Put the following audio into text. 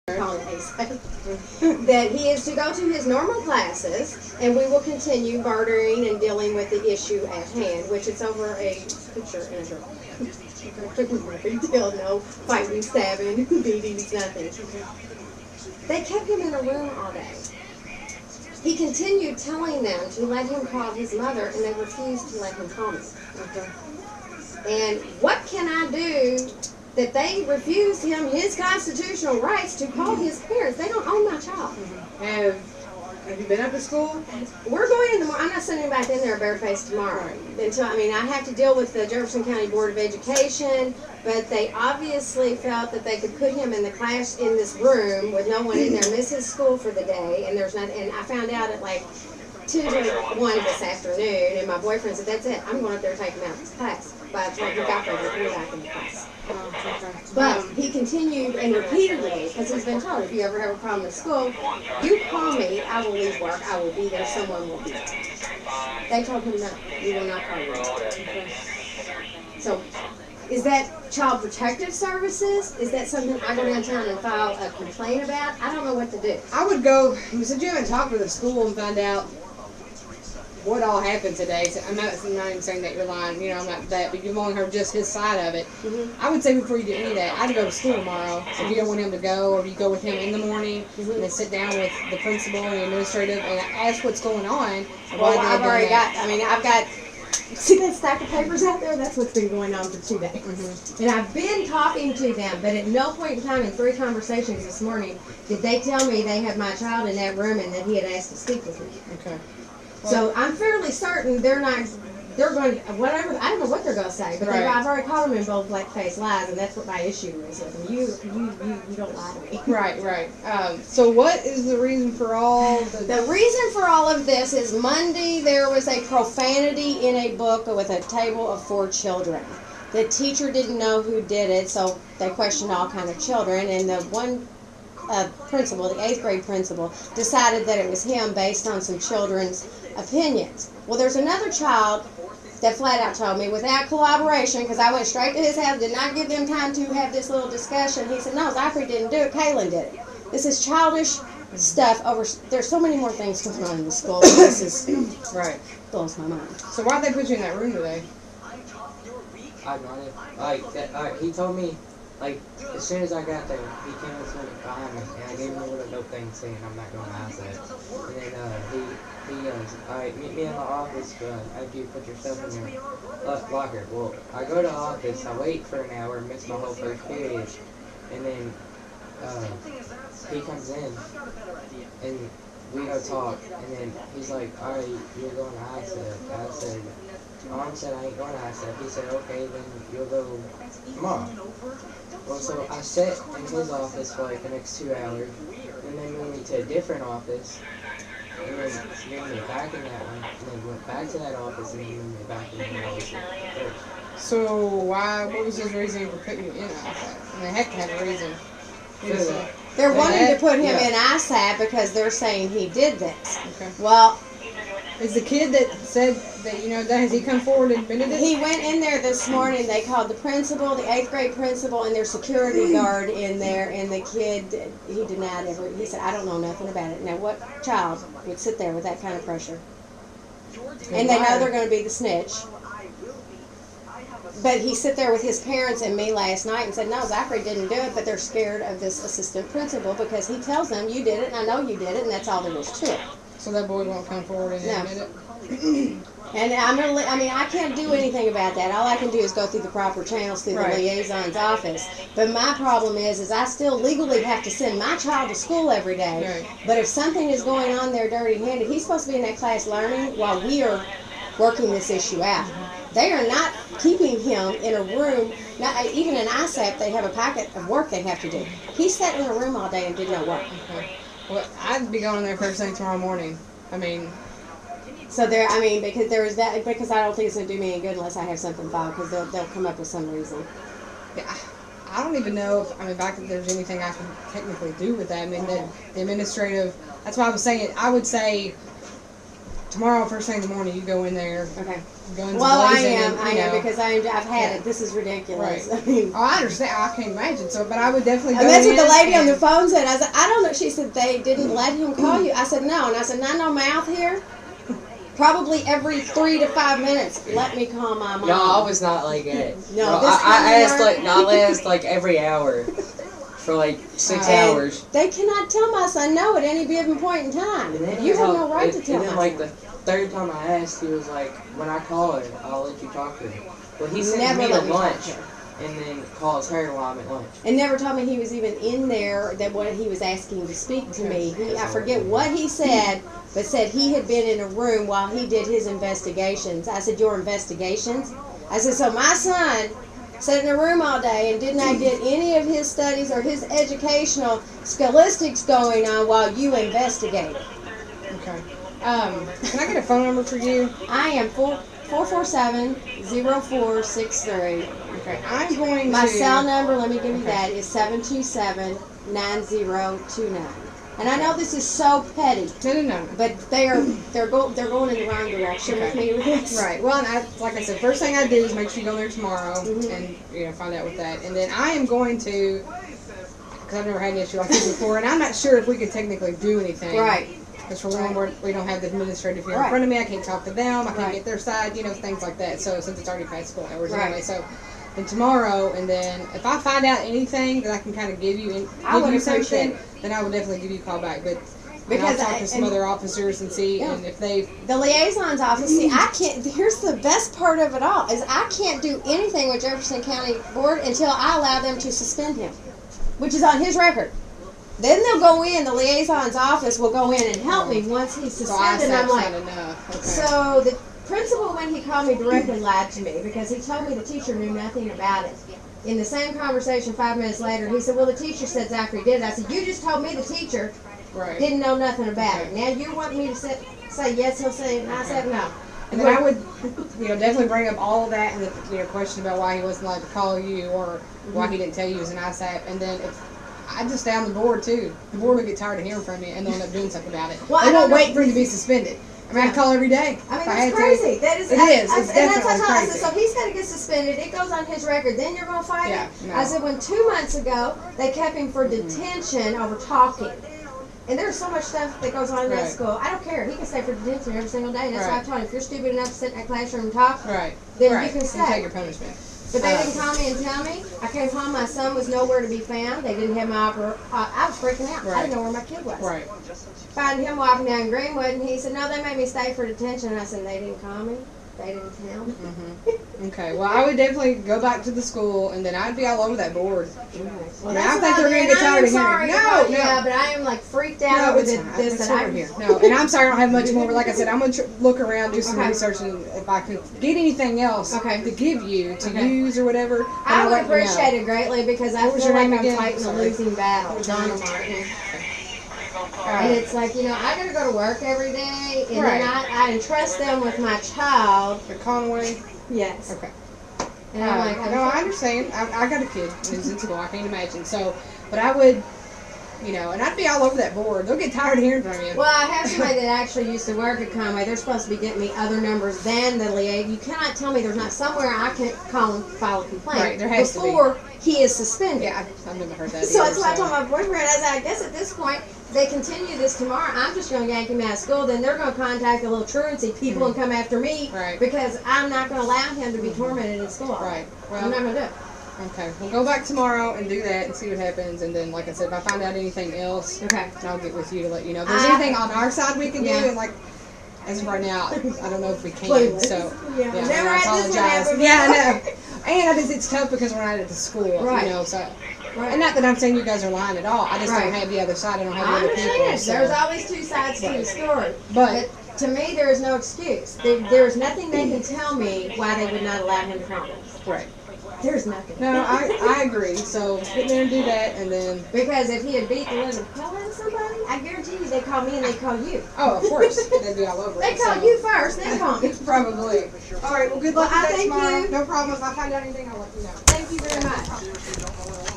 That he is to go to his normal classes, and we will continue bartering and dealing with the issue at hand, which is over a picture and a girl. No big deal, no fighting, stabbing, beatings, nothing. They kept him in a room all day. He continued telling them to let him call his mother, and they refused to let him call me. And what can I do that they refused him his constitutional rights to call his parents? They don't own my child. Have you been up to school? We're going in the morning. I'm not sending him back in there barefaced tomorrow. Until, I have to deal with the Jefferson County Board of Education, but they obviously felt that they could put him in the class in this room with no one in there, miss his school for the day, and there's not. And I found out at like 2 to 1 this afternoon, and my boyfriend said, "That's it. I'm going up there to take him out of this class." By the time he got there, he was back in the class. But he continued and repeatedly, because he's been told, if you ever have a problem at school, you call me, I will leave work, I will be there, someone will be there. They told him no, you will not call me. So, is that Child Protective Services? Is that something I go downtown and file a complaint about? I don't know what to do. I would go, since you haven't talked with the school and find out what all happened today. So I'm not even saying that you're lying, I'm not that, but you've only heard just his side of it. I would say before you do any of that, I'd go to school tomorrow. If you don't want him to go, or you go with him in the morning, and then sit down with the principal and the administrative and ask what's going on. Well, I've already got, I've got, see that stack of papers out there? That's what's been going on for 2 days. And I've been talking to them, but at no point in time in 3 conversations this morning did they tell me they have my child in that room and that he had asked to speak with me. Okay. So I'm fairly certain they're going to, whatever, I don't know what they're going to say, but I've already called them in both black-faced lies, and that's what my issue is with them. You don't lie to me. Right. So what is the reason for all The reason for all of this is Monday there was a profanity in a book with a table of 4 children. The teacher didn't know who did it, so they questioned all kind of children, and the one principal, the 8th grade principal, decided that it was him based on some children's opinions. Well, there's another child that flat out told me, without collaboration, because I went straight to his house, did not give them time to have this little discussion. He said, no, Zachary didn't do it, Kaylin did it. This is childish stuff there's so many more things going on in the school. This is, blows my mind. So why'd they put you in that room today? I got it. He told me, as soon as I got there, he came and stood behind me, and I gave him a little note thing saying I'm not going to ask that. And then he goes, alright, meet me in the office after you put your stuff in your locker. Well, I go to the office, I wait for an hour, miss my whole first period, and then he comes in, and we go talk, and then he's like, alright, you're going to ask that. I said, Mom said I ain't going to ask that. He said, okay, then you'll go tomorrow. Well, so I sat in his office for the next 2 hours, and then moved me to a different office, and then moved me back in that one, and then went back to that office, and then moved me back in the office. So what was his reason for putting you in ISAP? They have to have a reason. They're wanting to put him in ISAP because they're saying he did this. Okay. Well, is the kid that said that, has he come forward and admitted it? He went in there this morning. They called the principal, the 8th grade principal, and their security guard in there, and the kid, he denied he said, I don't know nothing about it. Now, what child would sit there with that kind of pressure? And they know they're going to be the snitch. But he sat there with his parents and me last night and said, no, Zachary didn't do it, but they're scared of this assistant principal because he tells them, you did it, and I know you did it, and that's all there is to it. So that boy won't come forward and admit it? And I can't do anything about that. All I can do is go through the proper channels through the liaison's office. But my problem is I still legally have to send my child to school every day. But if something is going on there dirty-handed, he's supposed to be in that class learning while we are working this issue out. They are not keeping him in a room. Not even in ISAP, they have a packet of work they have to do. He sat in a room all day and did no work. Okay. Well, I'd be going there first thing tomorrow morning. So because there is that, because I don't think it's going to do me any good unless I have something filed, because they'll come up with some reason. Yeah, I don't even know if there's anything I can technically do with that. The administrative, that's why I was saying, I would say tomorrow, first thing in the morning, you go in there, Okay. guns Well, I blazing. am. and, I you am know. because I've had Yeah. it. This is ridiculous. Right. I mean, Oh, I understand. I can't imagine. So, but I would definitely go and that's what the in lady on and- the phone said. I said, I don't know. She said they didn't let him call you. I said no, and I said, no mouth here. Probably every 3 to 5 minutes, let me call my mom. No, I was not like that. No, Bro, this I asked customer- like I asked like every hour for like 6 And hours. they cannot tell my son no at any given point in time. And then You he have was no all- right to and tell then my like son. the third time I asked, he was like, when I call her, I'll let you talk to her. Well, he sends Never me to let me talk lunch to her. and then calls her while I'm at lunch. And never told me he was even in there, that what he was asking to speak to me. I forget what he said, but said he had been in a room while he did his investigations. I said, your investigations? I said, so my son sat in a room all day and did not get any of his studies or his educational scholastics going on while you investigated. Okay. Can I get a phone number for you? I am 447-0463. Okay. I'm going My to. cell number, let me give you Okay. that, is 727-9029. And I know this is so petty, No. but they're going in the wrong direction with me with this. Right. Well, and like I said, first thing I do is make sure you go there tomorrow Mhm. and find out with that, and then I am going to, because I've never had an issue like this before, and I'm not sure if we could technically do anything. Right. Because for one, we don't have the administrative here in Right. front of me. I can't talk to them. I can't Right. get their side. Things like that. So since it's already past school hours Right. anyway, so. And tomorrow, and then if I find out anything that I can kind of give you and I give would you appreciate something, it. then I will definitely give you a call back. But Because I'll talk to some and- other officers and see, Yeah. and if they The liaison's office, see, I can't, here's the best part of it all, is I can't do anything with Jefferson County Board until I allow them to suspend him, which is on his record. Then they'll go in, the liaison's office will go in and help me once he's so suspended, and I'm like, not enough. Okay. so the principal, when he called me directly, lied to me because he told me the teacher knew nothing about it. In the same conversation 5 minutes later, he said, well, the teacher said Zachary did it. I said, you just told me the teacher right. didn't know nothing about it. Now you want me to say yes, he'll say it, and I said no. And then I would, definitely bring up all of that and the, question about why he wasn't allowed to call you or why he didn't tell you he was an ISAP. And then if I just stay on the board too, the board will get tired of hearing from you and they'll end up doing something about it. Well, They I won't don't know- wait for you to be suspended. I mean, I'd call every day. I mean, if I had that's to. crazy. That is. It is. And It's that's what I definitely told him. I crazy. said, so he's got to get suspended. It goes on his record. Then you're going to fight Yeah, him. no. I said, when 2 months ago they kept him for detention over talking. And there's so much stuff that goes on in that Right. school. I don't care. He can stay for detention every single day. That's why Right. I told him, if you're stupid enough to sit in that classroom and talk, Right. then right. you can And stay. take your punishment. But they didn't call me and tell me. I came home, my son was nowhere to be found. They didn't have my I was freaking out. I Right. didn't know where my kid was. Right. Find him walking down Greenwood, and he said, no, they made me stay for detention. And I said, they didn't call me. They didn't tell me. Okay. Well, I would definitely go back to the school and then I'd be all over that board. Well, Yeah, I that's what think I'll they're do, gonna and get tired I'm of hearing. sorry No, about- no. Yeah, but I am like freaked out No, over it's this. fine. this It's that over I, here. No, and I'm sorry I don't have much more. But like I said, I'm gonna look around, do some Okay. research, and if I can get anything else Okay. to give you to Okay. use or whatever, then I I'll would let you know. appreciate it greatly because I What was feel your like name I'm again? fighting a Sorry. losing battle. What was your Donna name? Martin. All And right. it's like, I gotta go to work every day, and Right. then I entrust them with my child. The Conway. Yes. Okay. And I'm like, no, I understand. I got a kid who's in school. I can't imagine. So, but I would, and I'd be all over that board. They'll get tired of hearing from you. well, I have somebody that actually used to work at Conway. They're supposed to be getting me other numbers than the liaison. You cannot tell me there's not somewhere I can call and file a complaint Right, there has to be. before he is suspended. Yeah, I've never heard that. So either, that's why I told my boyfriend, I said, I guess at this point, if they continue this tomorrow, I'm just going to yank him out of school. Then they're going to contact the little truancy people and come after me Right. because I'm not going to allow him to be tormented in school. Right. I'm Well, not going to do it. okay. We'll go back tomorrow and do that and see what happens. And then, like I said, if I find out anything else, Okay. I'll get with you to let you know. If there's I- anything on our side we can Yeah. do, and like as of right now, I don't know if we can. Clueless. So Yeah. yeah, Never I had this one apologize. happen Yeah, I before. know. And it's tough because we're not at the school, Right. So. Right. And not that I'm saying you guys are lying at all. I just Right. don't have the other side. I don't have I the other people. understand. So. There's always two sides to the story. But to me, there is no excuse. There is nothing they can tell me why they would not allow him to come. right. There's nothing. No, I agree. So get there and do that, and then Because if he had beat the living hell out of somebody, I guarantee you they'd call me and they'd call you. of course they'd be all over They it. call so. you first, then call me. Probably. All right. Well, good luck Well, I with that thank tomorrow. you. No problem. If I find out anything, I'll let you know. Thank you very much.